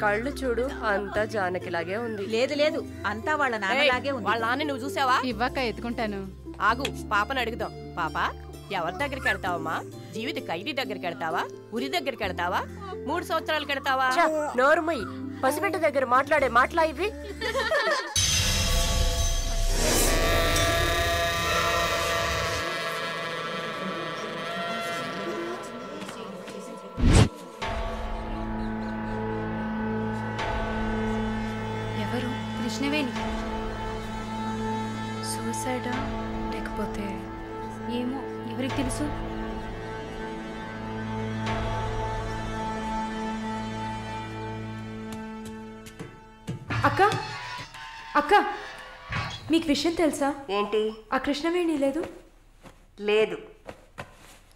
కళ్ళు చూడు అంతా జానకిలాగే ఉంది. లేదు లేదు, అంతా వాళ్ళ నాన్నలాగే ఉంది. వాళ్ళ నాన్న నువ్వు చూసావా? ఇవ్వక ఎత్తుకుంటాను. ఆగు, పాపను అడుగుదాం. పాప, ఎవరి దగ్గరికి వెళ్తావమ్మా? జీవిత ఖైదీ దగ్గరికి వెళ్తావా? ఉరి దగ్గరికి వెళ్తావా? 3 సంవత్సరాలు కడతావా? నోరుమై, పసిబిడ్డ దగ్గర మాట్లాడే మాటలా ఇవి? ఎవరు? కృష్ణవేణి. సూసైడా లేకపోతే ఏమో, ఎవరికి తెలుసు? అక్క అక్క, మీకు విషయం తెలుసా? ఏంటి? ఆ కృష్ణవేణి లేదు. లేదు,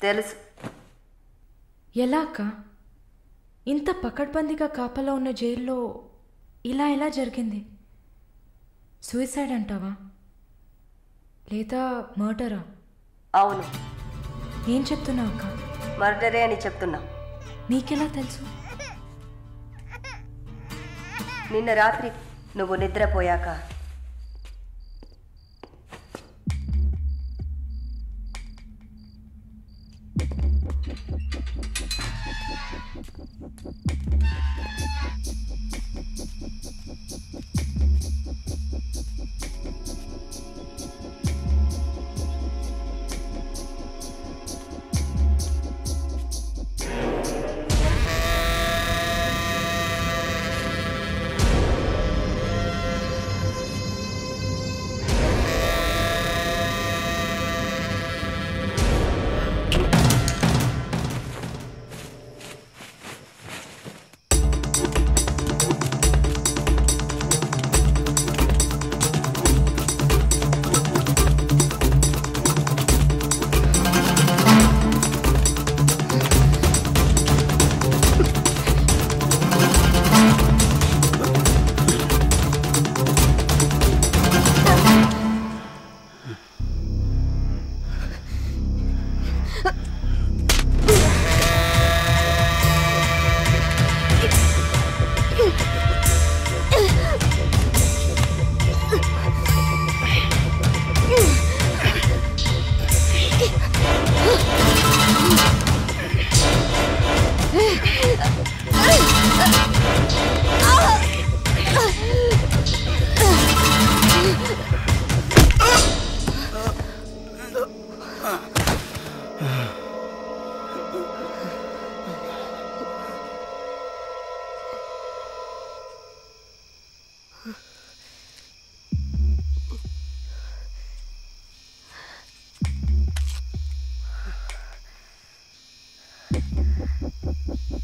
తెలుసు. ఎలా అక్క? ఇంత పకడ్బందీగా కాపలా ఉన్న జైల్లో ఇలా ఎలా జరిగింది? సూసైడ్ అంటావా లేదా మర్డరా? అవును. ఏం చెప్తున్నావు అక్క? మర్డరే అని చెప్తున్నా. నీకెలా తెలుసు? నిన్న రాత్రి నువ్వు నిద్రపోయాక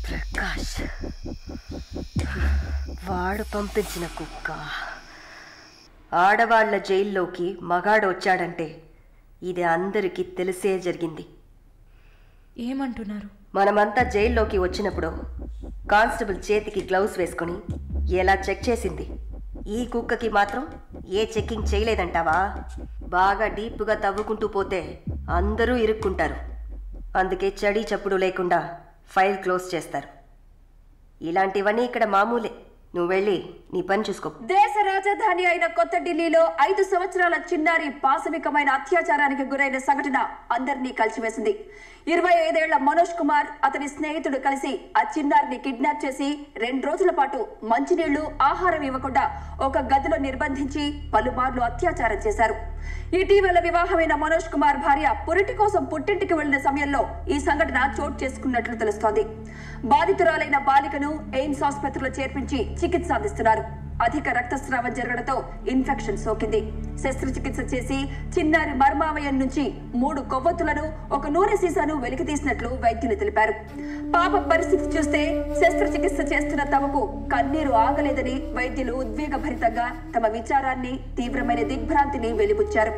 ప్రకాష్ వాడు పంపించిన కుక్క. ఆడవాళ్ల జైల్లోకి మగాడు వచ్చాడంటే ఇది అందరికీ తెలిసే జరిగింది. ఏమంటున్నారు? మనమంతా జైల్లోకి వచ్చినప్పుడు కానిస్టేబుల్ చేతికి గ్లౌస్ వేసుకుని ఎలా చెక్ చేసింది, ఈ కుక్కకి మాత్రం ఏ చెక్కింగ్ చేయలేదంటావా? బాగా డీప్గా తవ్వుకుంటూ పోతే అందరూ ఇరుక్కుంటారు. అందుకే చడి చప్పుడు లేకుండా ఫైల్ క్లోజ్ చేస్తారు. ఇలాంటివన్నీ ఇక్కడ మామూలే. నువ్వు వెళ్ళి నీ పని చూసుకో. దేశ రాజధాని అయిన కొత్త ఢిల్లీలో 5 సంవత్సరాల చిన్నారి పాశవికమైన అత్యాచారానికి గురైన సంఘటన అందరినీ కలిసివేసింది. 25 ఏళ్ల మనోజ్ కుమార్ అతని స్నేహితుడు కలిసి ఆ చిన్నారిని కిడ్నాప్ చేసి 2 రోజుల పాటు మంచినీళ్లు, ఆహారం ఇవ్వకుండా ఒక గదిలో నిర్బంధించి పలుమార్లు అత్యాచారం చేశారు. ఇటీవల వివాహమైన మనోజ్ కుమార్ భార్య పురిటి కోసం పుట్టింటికి వెళ్లిన సమయంలో ఈ సంఘటన చోటు చేసుకున్నట్లు తెలుస్తోంది. బాధితురాలైన బాలికను ఎయిమ్స్ ఆసుపత్రిలో చేర్పించి చికిత్స అందిస్తున్నారు. అధిక రక్తస్రావం జరగడంతో ఇన్ఫెక్షన్ సోకింది. శస్త్రచికిత్స చేసి చిన్నారి మర్మావయం నుంచి 3 కొవ్వొత్తులను, ఒక నూనె సీసాను వెలికితీసినట్లు వైద్యులు తెలిపారు. పాప పరిస్థితి చూస్తే శస్త్రచికిత్స చేస్తున్న తమకు కన్నీరు ఆగలేదని వైద్యులు ఉద్వేగభరితంగా తమ విచారాన్ని, తీవ్రమైన దిగ్భ్రాంతిని వెలిబుచ్చారు.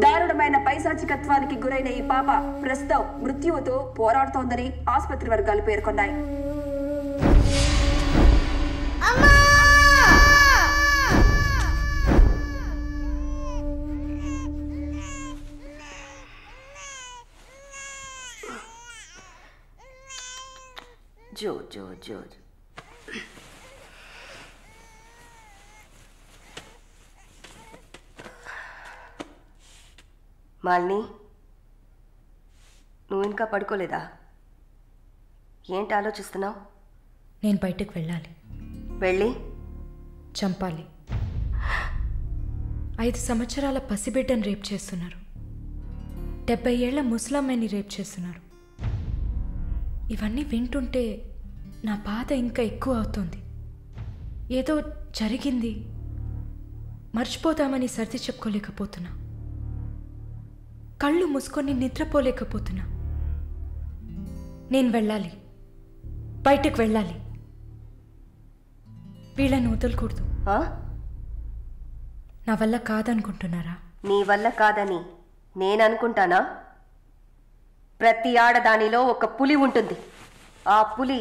దారుణమైన పైశాచికత్వానికి గురైన ఈ పాప ప్రస్తుతం మృత్యువుతో పోరాడుతోందని ఆసుపత్రి వర్గాలు పేర్కొన్నాయి. జో జో జో మాలిని, నువ్వు ఇంకా పడుకోలేదా? ఏంటి ఆలోచిస్తున్నావు? నేను బయటకు వెళ్ళాలి. వెళ్ళి చంపాలి. 5 సంవత్సరాల పసిబిడ్డను రేప్ చేస్తున్నారు. 70 ఏళ్ల ముసలమ్మని రేప్ చేస్తున్నారు. ఇవన్నీ వింటుంటే నా బాధ ఇంకా ఎక్కువ అవుతుంది. ఏదో జరిగింది, మర్చిపోదామని సర్ది చెప్పుకోలేకపోతున్నా. కళ్ళు మూసుకొని నిద్రపోలేకపోతున్నా. నేను వెళ్ళాలి, బయటకు వెళ్ళాలి. వీళ్ళని వదలకూడదు. నా వల్ల కాదనుకుంటున్నారా? నీ వల్ల కాదని నేననుకుంటానా? ప్రతి ఆడదానిలో ఒక పులి ఉంటుంది. ఆ పులి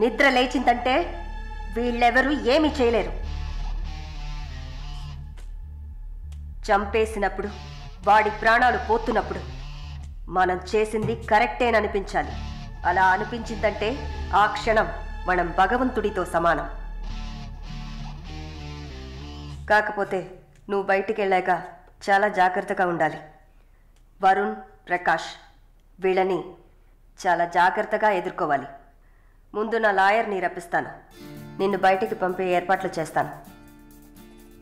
నిద్ర లేచిందంటే వీళ్ళెవరూ ఏమీ చేయలేరు. చంపేసినప్పుడు, వాడి ప్రాణాలు పోతున్నప్పుడు మనం చేసింది కరెక్టేననిపించాలి. అలా అనిపించిందంటే ఆ క్షణం మనం భగవంతుడితో సమానం. కాకపోతే నువ్వు బయటికి వెళ్ళాక చాలా జాగ్రత్తగా ఉండాలి. వరుణ్, ప్రకాష్ వీళ్ళని చాలా జాగ్రత్తగా ఎదుర్కోవాలి. ముందు నా లాయర్ని రప్పిస్తాను. నిన్ను బయటికి పంపే ఏర్పాట్లు చేస్తాను.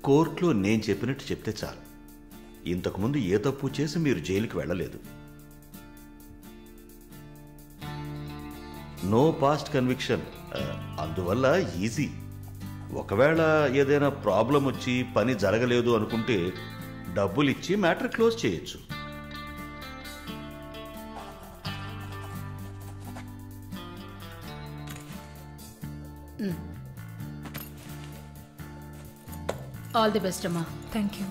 కోర్టులో నేను చెప్పినట్టు చెప్తే చాలు. ఇంతకుముందు ఏ తప్పు చేసి మీరు జైలుకి వెళ్ళలేదు. నో పాస్ట్ కన్విక్షన్, అందువల్ల ఈజీ. ఒకవేళ ఏదైనా ప్రాబ్లం వచ్చి పని జరగలేదు అనుకుంటే డబ్బులు ఇచ్చి మ్యాటర్ క్లోజ్ చేయొచ్చు. ఆల్ ది బెస్ట్ అమ్మా. Thank you.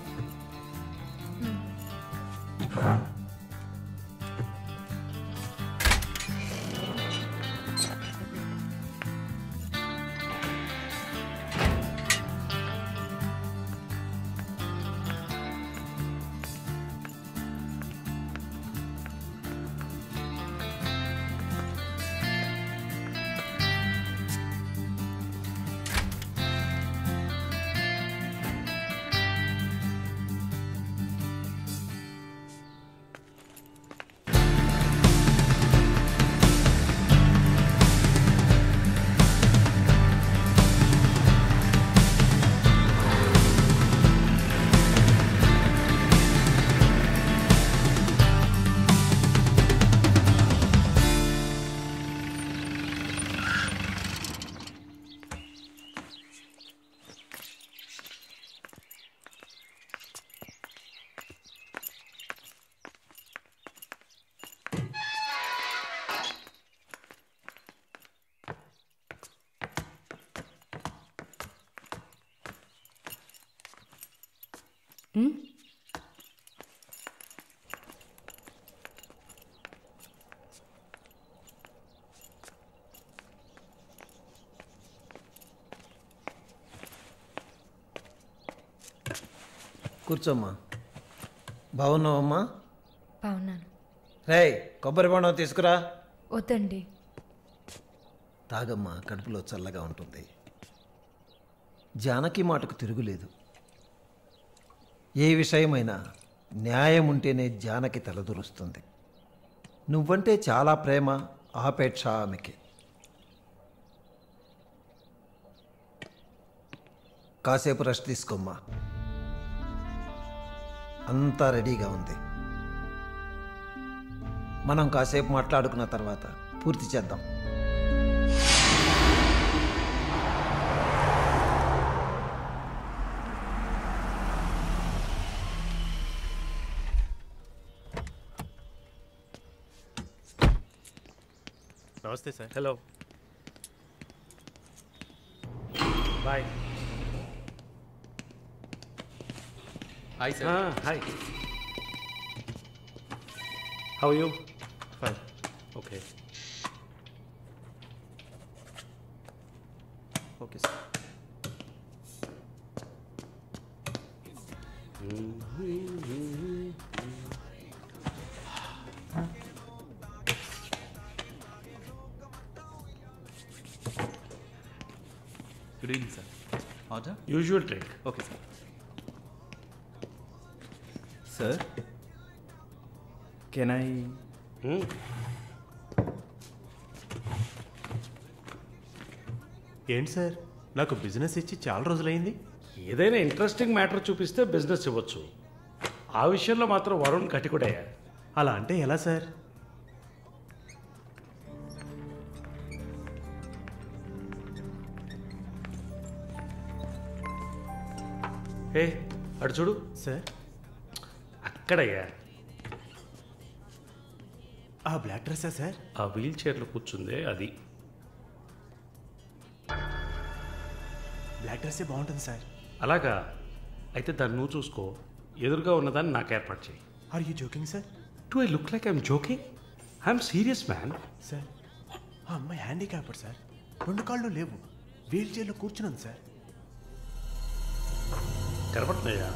కూర్చోమ్మా. బాగున్నావమ్మా? బాగున్నాను. రేయ్, కొబ్బరి బొండం తీసుకురా. వద్దండి. తాగమ్మా, కడుపులో చల్లగా ఉంటుంది. జానకి మాటకు తిరుగులేదు. ఏ విషయమైనా న్యాయం ఉంటేనే జానకి తలదూరుస్తుంది. నువ్వంటే చాలా ప్రేమ, ఆపేక్ష ఆమెకి. కాసేపు రెస్ట్ తీసుకోమ్మా. అంతా రెడీగా ఉంది. మనం కాసేపు మాట్లాడుకున్న తర్వాత పూర్తి చేద్దాం. నమస్తే sir. Hello, bye. Hi sir. Hi, how you? Fine, okay okay sir. Good evening sir. Order? Usual drink. Okay sir. Sir, can I ఏంటి సార్, నాకు బిజినెస్ ఇచ్చి చాలా రోజులైంది. ఏదైనా ఇంట్రెస్టింగ్ మ్యాటర్ చూపిస్తే బిజినెస్ ఇవ్వచ్చు. ఆ విషయంలో మాత్రం వరుణ్ కటికుడయ్యా. అలా అంటే ఎలా సార్? ఏ అటు చూడు సార్, అక్కడయ్యా. ఆ బ్లాక్ డ్రెస్సా సార్? ఆ వీల్ చైర్లో కూర్చుందే అది. బ్లాక్ డ్రెస్సే బాగుంటుంది సార్. అలాగా? అయితే దాన్ని నువ్వు చూసుకో, ఎదురుగా ఉన్నదాన్ని నాకు ఏర్పాటు చేయి. Are you joking sir? Do I look like I'm joking? I'm serious man. Sir, ఆ అమ్మాయి హ్యాండిక్యాప్డ్ సార్, 2 కాళ్ళు లేవు, వీల్ చైర్లో కూర్చున్నాను సార్. కనపడుతున్నాయా?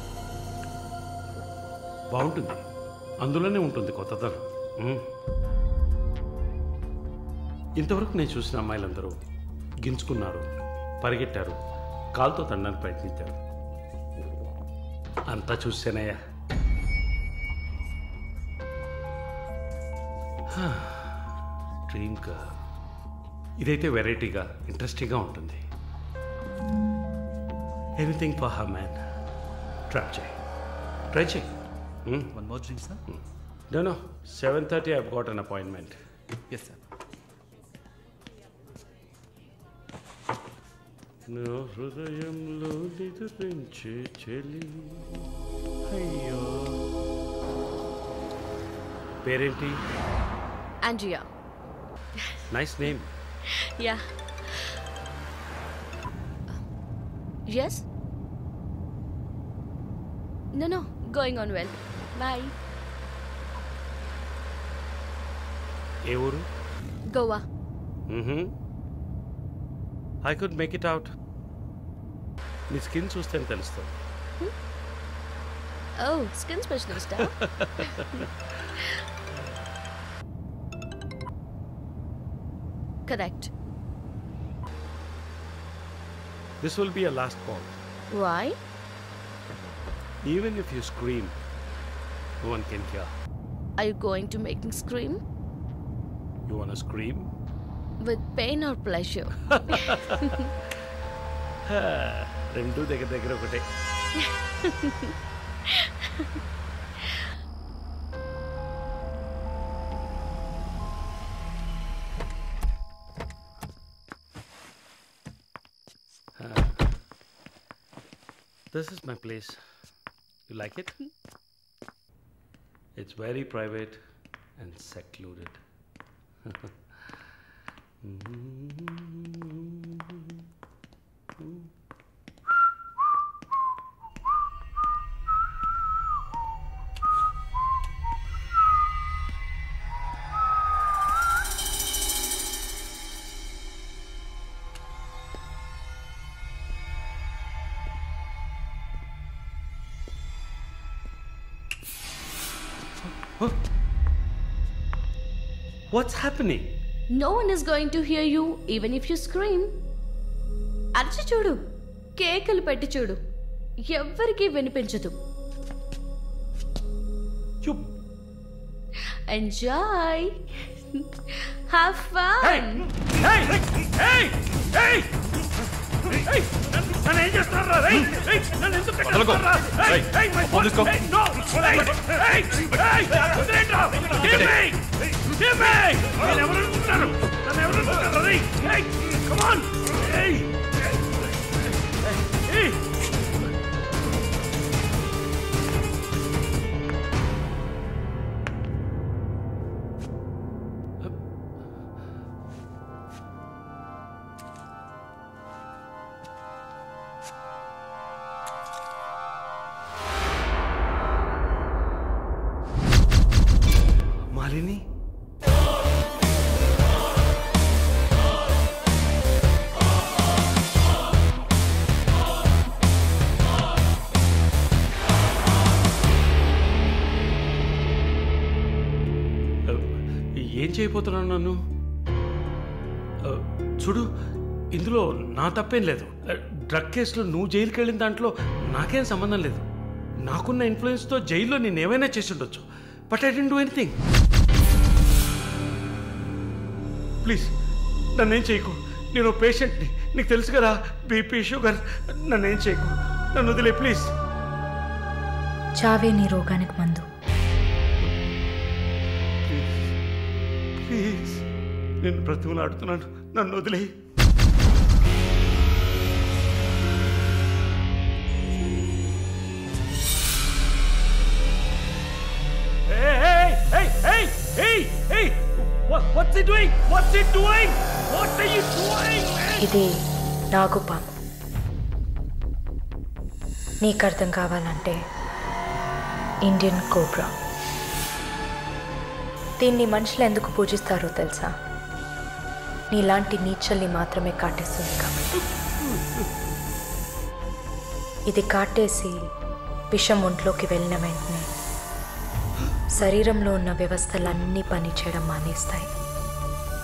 బాగుంటుంది, అందులోనే ఉంటుంది కొత్తదనం. ఇంతవరకు నేను చూసిన అమ్మాయిలందరూ గించుకున్నారు, పరిగెట్టారు, కాలుతో తండడానికి ప్రయత్నించారు. అంతా చూసానయ్యా. డ్రీమ్ గర్ల్ ఇదైతే వెరైటీగా ఇంట్రెస్టింగ్గా ఉంటుంది. Anything for her man. Try చేయి. One more drink, sir? No. 7:30 I've got an appointment. Yes, sir. నా హృదయంలో నిద్రించే చెలి. అయ్యో, పేరేంటి? Andrea. Nice name. Yeah. Yes? No. Going on well. Bye. ఏ ఊరు? Goa. I could make it out. నీ skin చూస్తే తెలుస్తుంది. Oh, skin specialist, huh? Correct. This will be a last call. Why? Even if you scream, no one can hear. Are you going to make me scream? You wanna scream? With pain or pleasure? రెండు దగ్గర ఒకటే. This is my place. You like it? It's very private and secluded. What's happening? No one is going to hear you even if you scream. అరచి చూడు, కేకలు పెట్టి చూడు, ఎవ్వరికీ వినిపించదు. Enjoy. Have fun. Hey! నన్ను ఏం చేస్తారా? నన్ను ఎందుకు కట్టేస్తారా? Police go. No! Give me! నేను ఎవరు అనుకుంటున్నారు? నన్ను ఎవరు అనుకుంటున్నారు? Come on! Hey! మాలిని, ఏం చేయబోతున్నాను నన్ను? చూడు, ఇందులో నా తప్పేం లేదు. డ్రగ్ కేసులో నువ్వు జైలుకి వెళ్ళిన దాంట్లో నాకేం సంబంధం లేదు. నాకున్న ఇన్ఫ్లుయెన్స్తో జైల్లో నేనేమైనా చేసి ఉండొచ్చు. But I didn't do anything. Please నన్నేం చేయకు, నేను పేషెంట్ని, నీకు తెలుసు కదా, బీపీ షుగర్. నన్నేం చేయకు, నన్ను వదిలే ప్లీజ్. చావే నీ రోగానికి మందు. ప్లీజ్ నేను బ్రతిమలాడుతున్నాను, నన్ను వదిలే. ఇది నాగుపాము. నీకు అర్థం కావాలంటే ఇండియన్ కోబ్రా. దీన్ని మనుషులు ఎందుకు పూజిస్తారో తెలుసా? నీలాంటి నీచల్ని మాత్రమే కాటేస్తుంది కాబట్టి. ఇది కాటేసి విషం ఒంట్లోకి వెళ్ళిన వెంటనే శరీరంలో ఉన్న వ్యవస్థలన్నీ పనిచేయడం మానేస్తాయి.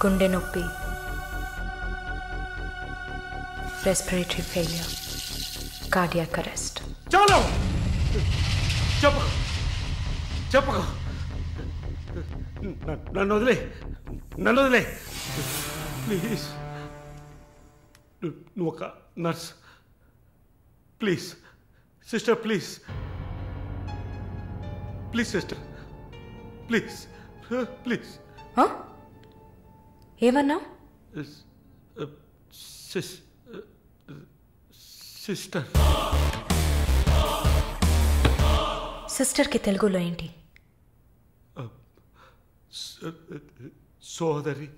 గుండె నొప్పి, రెస్పిరేటరీ ఫెయిలియర్, కార్డియాక్ అరెస్ట్. చాలు, చెప్పకు చెప్పకు, నన్ను వదిలే, నన్ను వదిలే ప్లీజ్. నువ్వు ఒక nurse, please sister, please please sister, please please. ఏమన్నా? సిస్టర్. సిస్టర్కి తెలుగులో ఏంటి? సోదరి.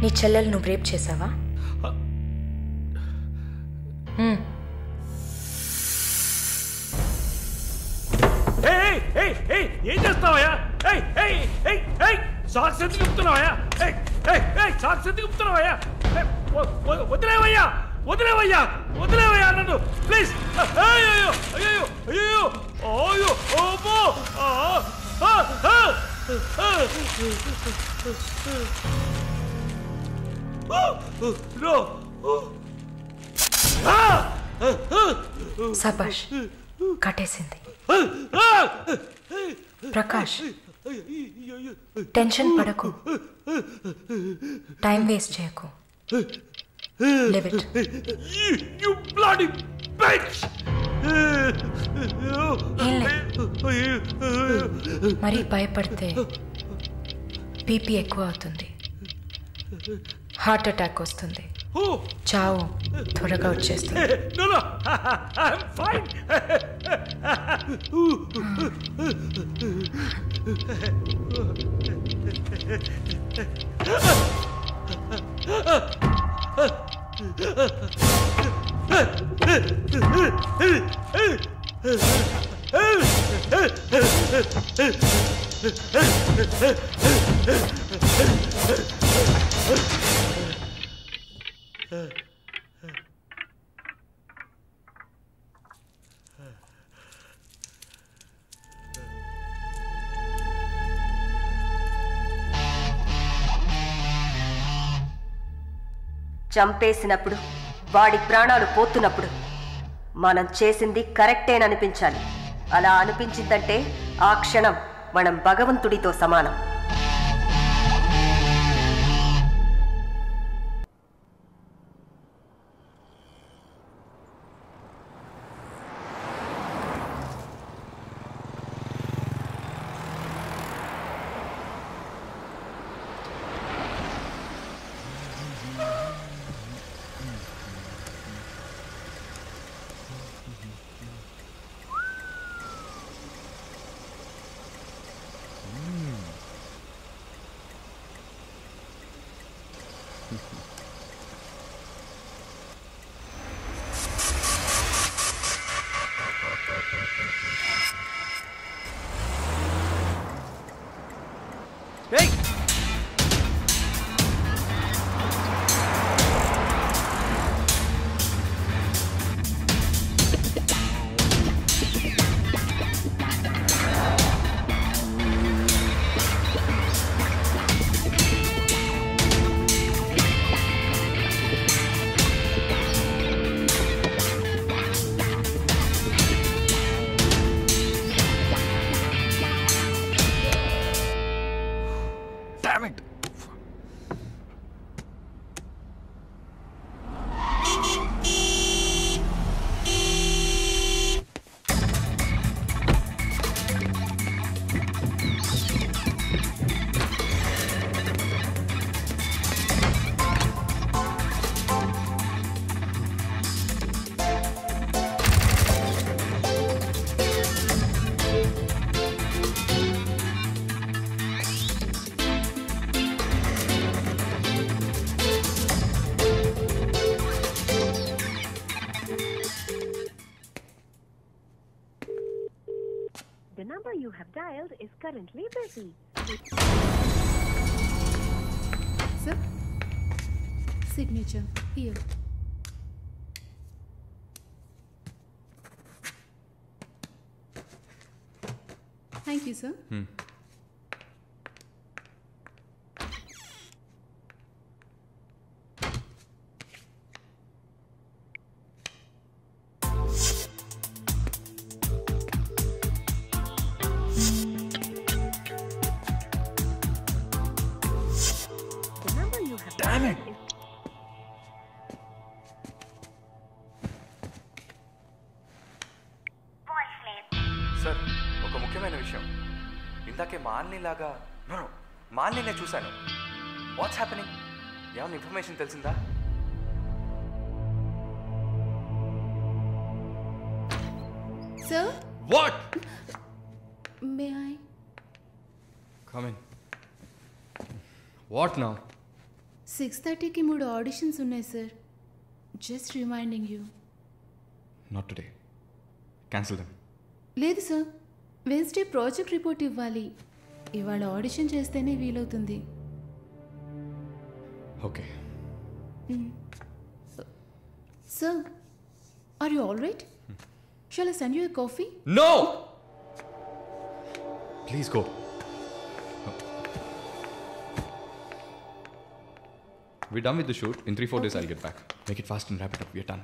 నీ చెల్లెలు నువ్వు రేప్ చేసావా? ఏం చేస్తావయ్యా? సాక్స్ ఎందుకు చెప్తున్నావయ్యా? సాక్స్ ఎందుకు చెప్తున్నావయ్యా? వదిలేవయ్యా, వదిలేవయ్యా, వదిలేవయ్యా నన్ను ప్లీజ్. అయ్యో అయ్యో అయ్యో అయ్యో ఓమో. సబాష్, కట్టేసింది. ప్రకాష్, టెన్షన్ పడకు, టైం వేస్ట్ చేయకు. Leave it. You bloody bitch! మరి భయపడితే బీపీ ఎక్కువ అవుతుంది, హార్ట్ అటాక్ వస్తుంది, చావు త్వరగా వచ్చేస్తుంది. No, no, I'm fine. చంపేసినప్పుడు, వాడి ప్రాణాలు పోతున్నప్పుడు మనం చేసింది కరెక్టేననిపించాలి. అలా అనిపించిందంటే ఆ క్షణం మనం భగవంతుడితో సమానం. number you have dialed is currently busy. Sir, signature here. Thank you, sir. Damn it! Sir ఒక ముఖ్యమైన విషయం ఇందాకే మాల్ని లాగా మాల్ని నేను చూశాను. What's happening? ఏమైనా ఇన్ఫర్మేషన్ తెలిసిందా? Sir? What? May I? Come in. What now? 6:30కి 3 ఆడిషన్స్ ఉన్నాయి sir. Just reminding you. Not today. Cancel them. లేదు సార్, వెన్స్డే ప్రాజెక్ట్ రిపోర్ట్ ఇవ్వాలి. ఇవాళ ఆడిషన్ చేస్తేనే వీలవుతుంది. Okay. Sir, are you all right? Shall I send you a coffee? No! Please go. We're done with the shoot. In 3-4 days, I'll get back. Make it fast and wrap it up. We're done.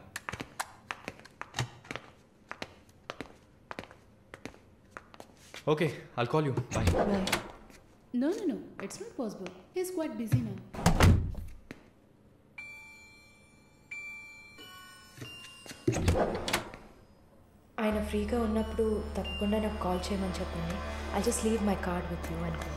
Okay, I'll call you. Bye. Bye. No, it's not possible. He's quite busy now. ఆయన ఫ్రీగా ఉన్నప్పుడు తప్పకుండా నాకు call చేయమని చెప్పండి. I just leave my card with you అనుకో.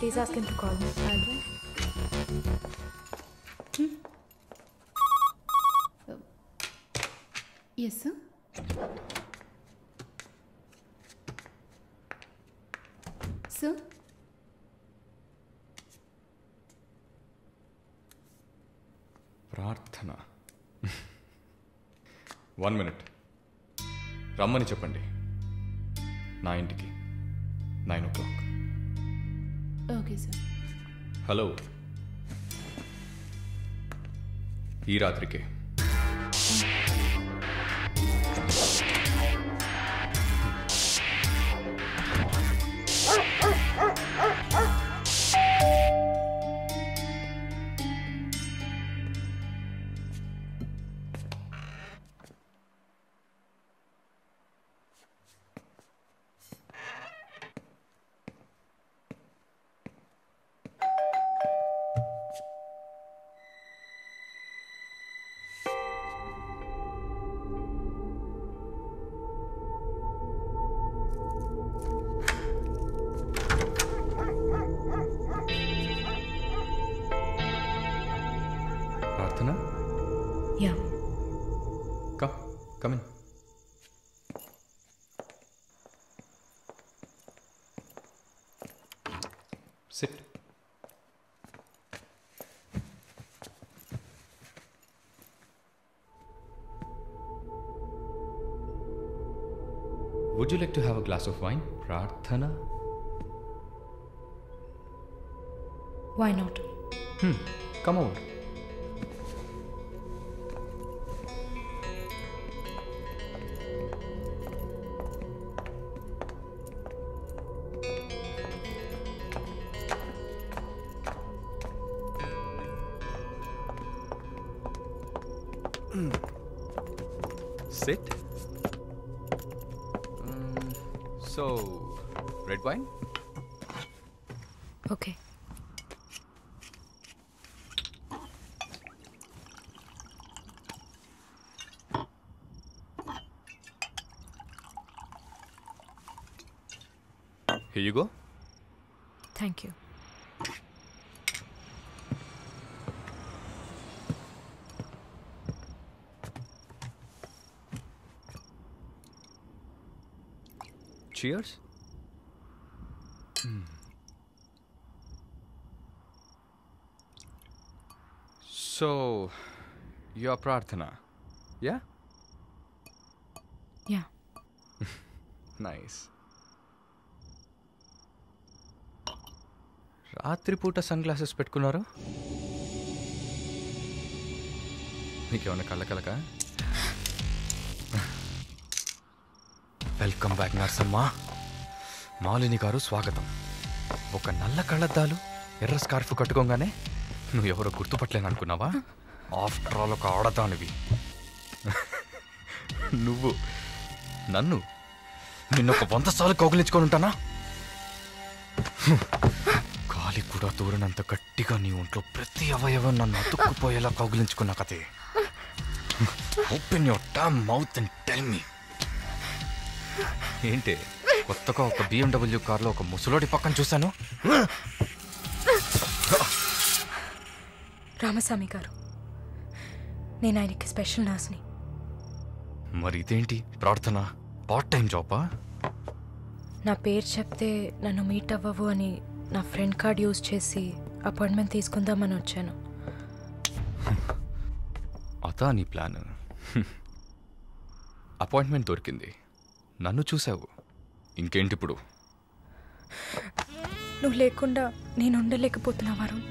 Please ask him to call me. Yes, sir. Sir? ప్రార్థన. 1 minute. రమ్మని చెప్పండి నా ఇంటికి 9 o'clock. Okay sir. హలో, ఈ రాత్రికే. Prarthana? Yeah. Come in. Sit. Would you like to have a glass of wine, Prarthana? Why not? Come over. Sit. So, red wine? Okay. Here you go. Thank you. Cheers. So, your Prarthana, yeah? Yeah. Nice. రాత్రిపూట sun glasses పెట్టుకున్నారు? మీకేమన్నా కళ్ళ welcome back Narsamma. Malini గారు స్వాగతం. ఒక నల్ల కళ్ళద్దాలు ఎర్ర స్కార్ఫ్ కట్టుకోగానే నువ్వు ఎవరో గుర్తుపట్టలేను అనుకున్నావా? ఆఫ్టర్ ఆల్ ఒక ఆడదానివి. నువ్వు నిన్నొక 100 సార్లు కౌగిలించుకొని ఉంటానా? గాలి కూడా దూరనంత గట్టిగా నీ ఒంట్లో ప్రతి అవయవం నన్ను అతుక్కుపోయేలా కౌగిలించుకున్నా కదే. Open your damn mouth and tell me. ఏంటి కొత్తగా ఒక BMW కార్లో ఒక ముసలోడి పక్కన చూశాను. రామస్వామి గారు, నేను ఆయనకి స్పెషల్ నర్స్ని. మరి ఇదేంటి ప్రార్థన? పార్ట్ టైం జాబా? నా పేరు చెప్తే నన్ను మీట్ అవ్వవు అని నా ఫ్రెండ్ కార్డ్ యూజ్ చేసి అపాయింట్మెంట్ తీసుకుందామని వచ్చాను. అదా నీ ప్లాన్? అపాయింట్మెంట్ దొరికింది, నన్ను చూసావు, ఇంకేంటి ఇప్పుడు? నువ్వు లేకుండా నేను ఉండలేకపోతున్నా వరుణ్.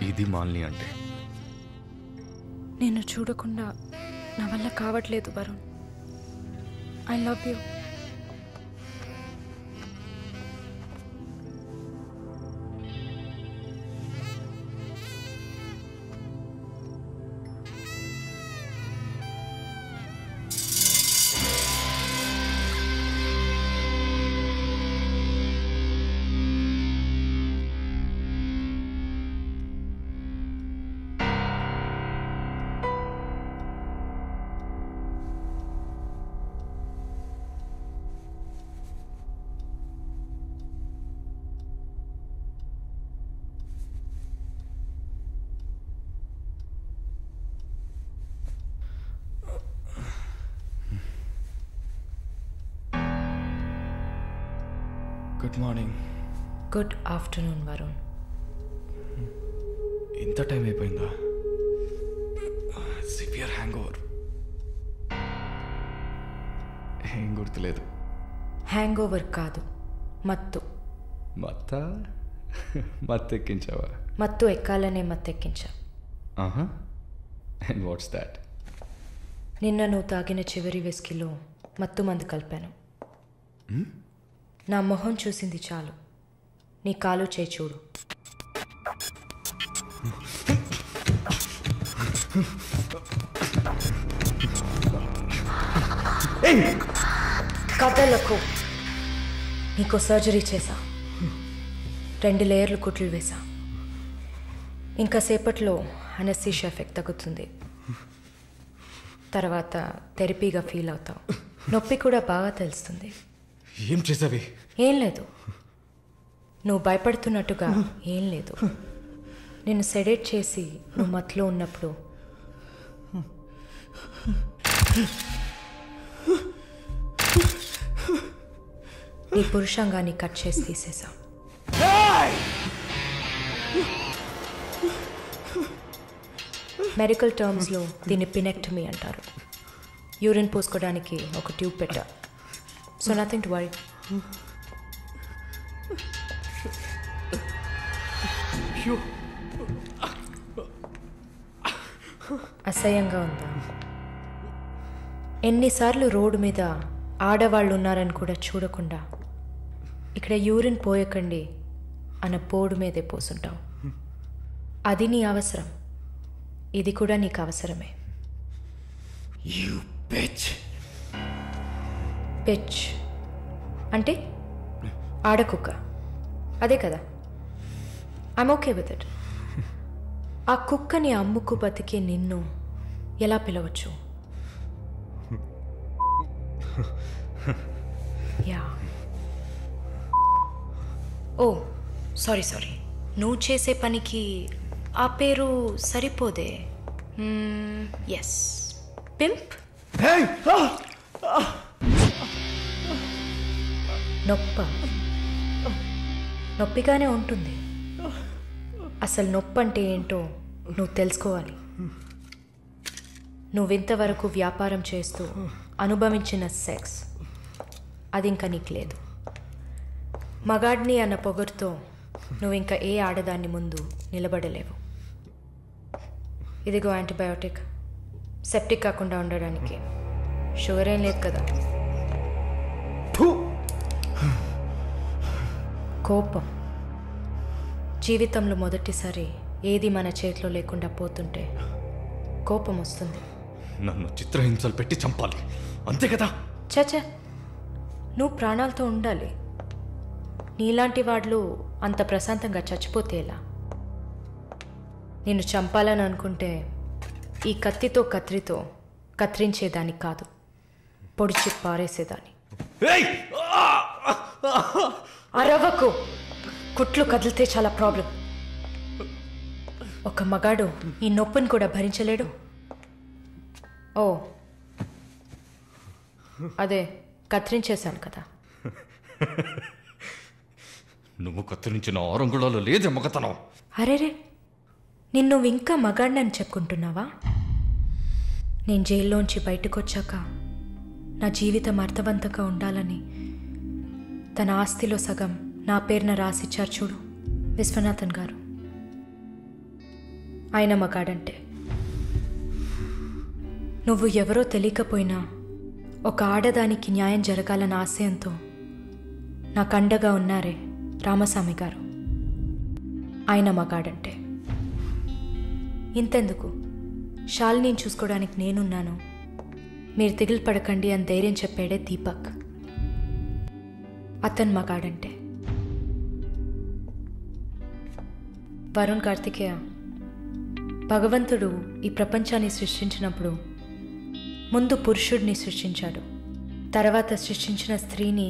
ఇది మాలిని అంటే. నేను చూడకుండా నా వల్ల కావట్లేదు Varun. I love you. Good morning. Good afternoon Varun. ఇంత టైం అయిపోయిందా? Severe hangover. ఏం గుర్తులేదు. హ్యాంగ్ ఓవర్ కాదు, మత్తు. మత్తెక్కించావా? మత్తు ఎక్కాలనే మత్తెక్కించా. And what's that? నిన్న నువ్వు తాగిన చివరి విస్కీలో మత్తు మందు కలిపాను. నా మొహం చూసింది చాలు, నీ కాలు చేయి చూడు. కథలకు నీకు సర్జరీ చేశా, 2 లేయర్లు కుట్లు వేసా. ఇంకా సేపట్లో అనెస్థీషియా ఎఫెక్ట్ తగ్గుతుంది. తర్వాత థెరపీగా ఫీల్ అవుతావు. నొప్పి కూడా బాగా తెలుస్తుంది. ఏం చేసావి? ఏం లేదు, నువ్వు భయపడుతున్నట్టుగా ఏం లేదు. నేను సెడేట్ చేసి నువ్వు మత్తులో ఉన్నప్పుడు నీ పురుషాంగాన్ని కట్ చేసి తీసేసా. మెడికల్ టర్మ్స్లో దీన్ని పినెక్టమీ అంటారు. యూరిన్ పోసుకోవడానికి ఒక ట్యూబ్ పెట్టా. So nothing to worry. అసహ్యంగా ఉందా? ఎన్నిసార్లు రోడ్డు మీద ఆడవాళ్ళు ఉన్నారని కూడా చూడకుండా ఇక్కడ యూరిన్ పోయకండి అన్న బోర్డు మీదే పోసుంటావు. అది నీ అవసరం, ఇది కూడా నీకు అవసరమే. పిచ్ అంటే ఆడకుక్క, అదే కదా? I'm okay with it. ఆ కుక్కని అమ్ముకు బతికే నిన్ను ఎలా పిలవచ్చు? యా. ఓ సారీ, నువ్వు చేసే పనికి ఆ పేరు సరిపోదే. Yes, pimp. నొప్ప నొప్పిగానే ఉంటుంది. అసలు నొప్పి అంటే ఏంటో నువ్వు తెలుసుకోవాలి. నువ్వింతవరకు వ్యాపారం చేస్తూ అనుభవించిన సెక్స్ అది ఇంకా నీకు లేదు. మగాడిని అన్న పొగరుతో నువ్వు ఇంకా ఏ ఆడదాన్ని ముందు నిలబడలేవు. ఇదిగో యాంటీబయోటిక్, సెప్టిక్ కాకుండా ఉండడానికి. షుగర్ ఏం లేదు కదా? కోపం జీవితంలో మొదటిసారి ఏది మన చేతిలో లేకుండా పోతుంటే కోపం వస్తుంది. నన్ను చిత్రహింసలు పెట్టి చంపాలి అంతే కదా? చచ, నువ్వు ప్రాణాలతో ఉండాలి. నీలాంటి వాళ్ళు అంత ప్రశాంతంగా చచ్చిపోతే ఎలా? నిన్ను చంపాలని అనుకుంటే ఈ కత్తితో కత్తిరించేదాన్ని కాదు, పొడిచి పారేసేదాన్ని. అరవకు, కుట్లు కదిలితే చాలా ప్రాబ్లం. ఒక మగాడు ఈ నొప్పిని కూడా భరించలేడు. ఓ అదే కత్తిరించేశాను కదా. నువ్వు కత్తిరించిన ఆరంగుళాలు లేదే మగతనం. అరేరే, నిన్ను ఇంకా మగాడినని చెప్పుకుంటున్నావా? నేను జైల్లోంచి బయటకు వచ్చాక నా జీవితం అర్థవంతంగా ఉండాలని తన ఆస్తిలో సగం నా పేరున రాసిచ్చారు చూడు విశ్వనాథన్ గారు. ఆయన మగాడంటే. నువ్వు ఎవరో తెలియకపోయినా ఒక ఆడదానికి న్యాయం జరగాలన్న ఆశయంతో నాకు అండగా ఉన్నారే రామస్వామి గారు, ఆయన మగాడంటే. ఇంతెందుకు, శాలిని చూసుకోవడానికి నేనున్నాను, మీరు దిగులు పడకండి అని ధైర్యం చెప్పాడే దీపక్, అతను మగాడంటే. వరుణ్ కార్తికేయ, భగవంతుడు ఈ ప్రపంచాన్ని సృష్టించినప్పుడు ముందు పురుషుడిని సృష్టించాడు, తర్వాత సృష్టించిన స్త్రీని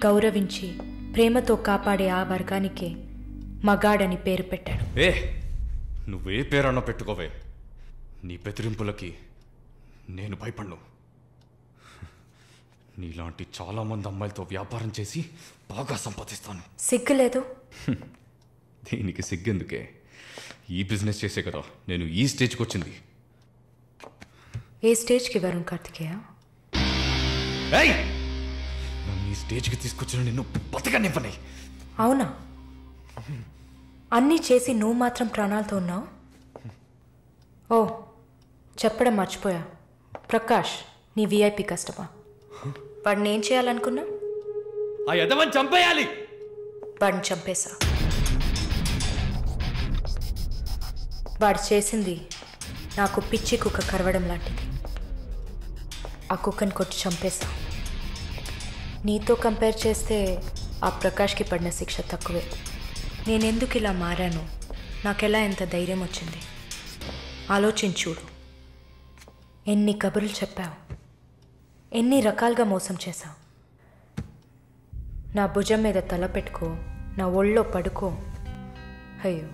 గౌరవించి ప్రేమతో కాపాడే ఆ వర్గానికే మగాడని పేరు పెట్టాడు. నువ్వే పేరన్నా పెట్టుకోవే, నీ బెదిరింపులకి నేను భయపడను. నీలాంటి చాలామంది అమ్మాయిలతో వ్యాపారం చేసి బాగా సంపాదిస్తాను. సిగ్గులేదు? దీనికి సిగ్గెందుకే, ఈ బిజినెస్ చేసే కదా నేను ఈ స్టేజ్కి వచ్చింది. ఏ స్టేజ్కి వరుణ్ కార్తికేయ? నన్ను ఈ స్టేజ్కి తీసుకొచ్చిన నిన్ను బతకనివ్వని. అవునా? అన్నీ చేసి నువ్వు మాత్రం ప్రాణాలతో ఉన్నావు? ఓ చెప్పడం మర్చిపోయా, ప్రకాష్ నీ విఐపి కస్టమా. వాడిని ఏం చేయాలనుకున్నా? ఆ యదవని చంపేయాలి. వాడిని చంపేశా. వాడు చేసింది నాకు పిచ్చి కుక్క కరవడం లాంటిది. ఆ కుక్కని కొట్టి చంపేశా. నీతో కంపేర్ చేస్తే ఆ ప్రకాష్కి పడిన శిక్ష తక్కువే. నేనెందుకు ఇలా మారాను, నాకెలా ఎంత ధైర్యం వచ్చింది ఆలోచించూడు. ఎన్ని కబుర్లు చెప్పావు, ఎన్ని రకాలుగా మోసం చేశావు. నా భుజం మీద తల పెట్టుకో, నా ఒళ్ళో పడుకో. అయ్యో,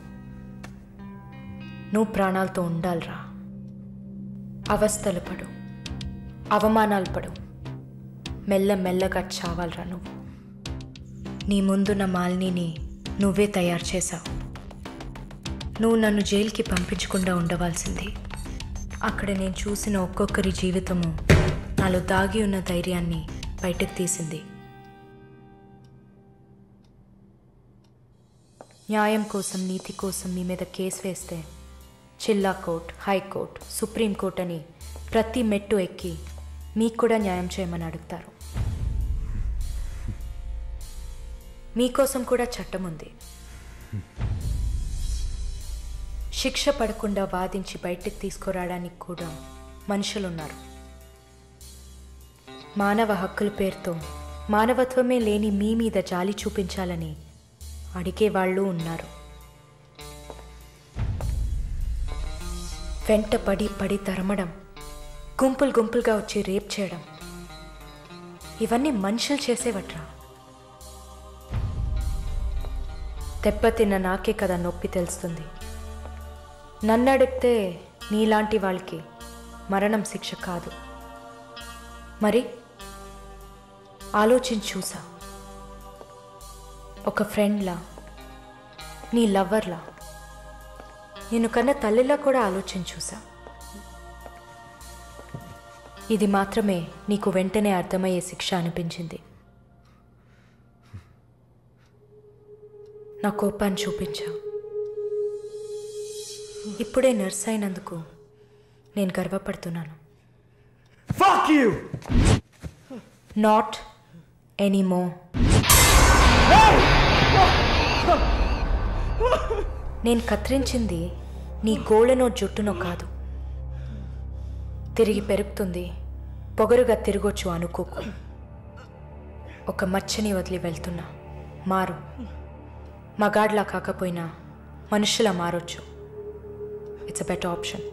నువ్వు ప్రాణాలతో ఉండాలిరా. అవస్థలు పడు, అవమానాలు పడు, మెల్లమెల్లగా చావాలరా నువ్వు. నీ ముందున్న మాలిని నువ్వే తయారు చేశావు. నువ్వు నన్ను జైలుకి పంపించకుండా ఉండవలసింది. అక్కడ నేను చూసిన ఒక్కొక్కరి జీవితము నాలో దాగి ఉన్న ధైర్యాన్ని బయటకు తీసింది. న్యాయం కోసం, నీతి కోసం మీ మీద కేసు వేస్తే జిల్లా కోర్ట్, హైకోర్ట్, సుప్రీంకోర్ట్ అని ప్రతి మెట్టు ఎక్కి మీకు కూడా న్యాయం చేయమని అడుగుతారు. మీకోసం కూడా చట్టం ఉంది. శిక్ష పడకుండా వాదించి బయటకు తీసుకురావడానికి కూడా మనుషులున్నారు. మానవ హక్కుల పేరుతో మానవత్వమే లేని మీ మీద జాలి చూపించాలని అడిగేవాళ్ళు ఉన్నారు. వెంట పడి తరమడం, గుంపులు గుంపులుగా వచ్చి రేప్ చేయడం, ఇవన్నీ మనుషులు చేసేవట్రా. దెబ్బతిన్న నాకే కదా నొప్పి తెలుస్తుంది. నన్ను అడిగితే నీలాంటి వాళ్ళకి మరణం శిక్ష కాదు. మరి ఆలోచించి చూసా. ఒక ఫ్రెండ్లా నీ లవ్వర్లా, నేను కన్నా తల్లిలా కూడా ఆలోచించి చూసా. ఇది మాత్రమే నీకు వెంటనే అర్థమయ్యే శిక్ష అనిపించింది. నా కోపాన్ని చూపించావు. ఇప్పుడే నర్స్ అయినందుకు నేను గర్వపడుతున్నాను. Fuck you! Not anymore. నేను కత్తిరించింది నీ గోళ్ళనో జుట్టునో కాదు. తిరిగి పెరుగుతుంది, పొగరుగా తిరగొచ్చు అనుకోకు. ఒక మచ్చని వదిలి వెళ్తున్నా. మారు. మగాడ్లా కాకపోయినా మనుషులా మారొచ్చు. It's a better option.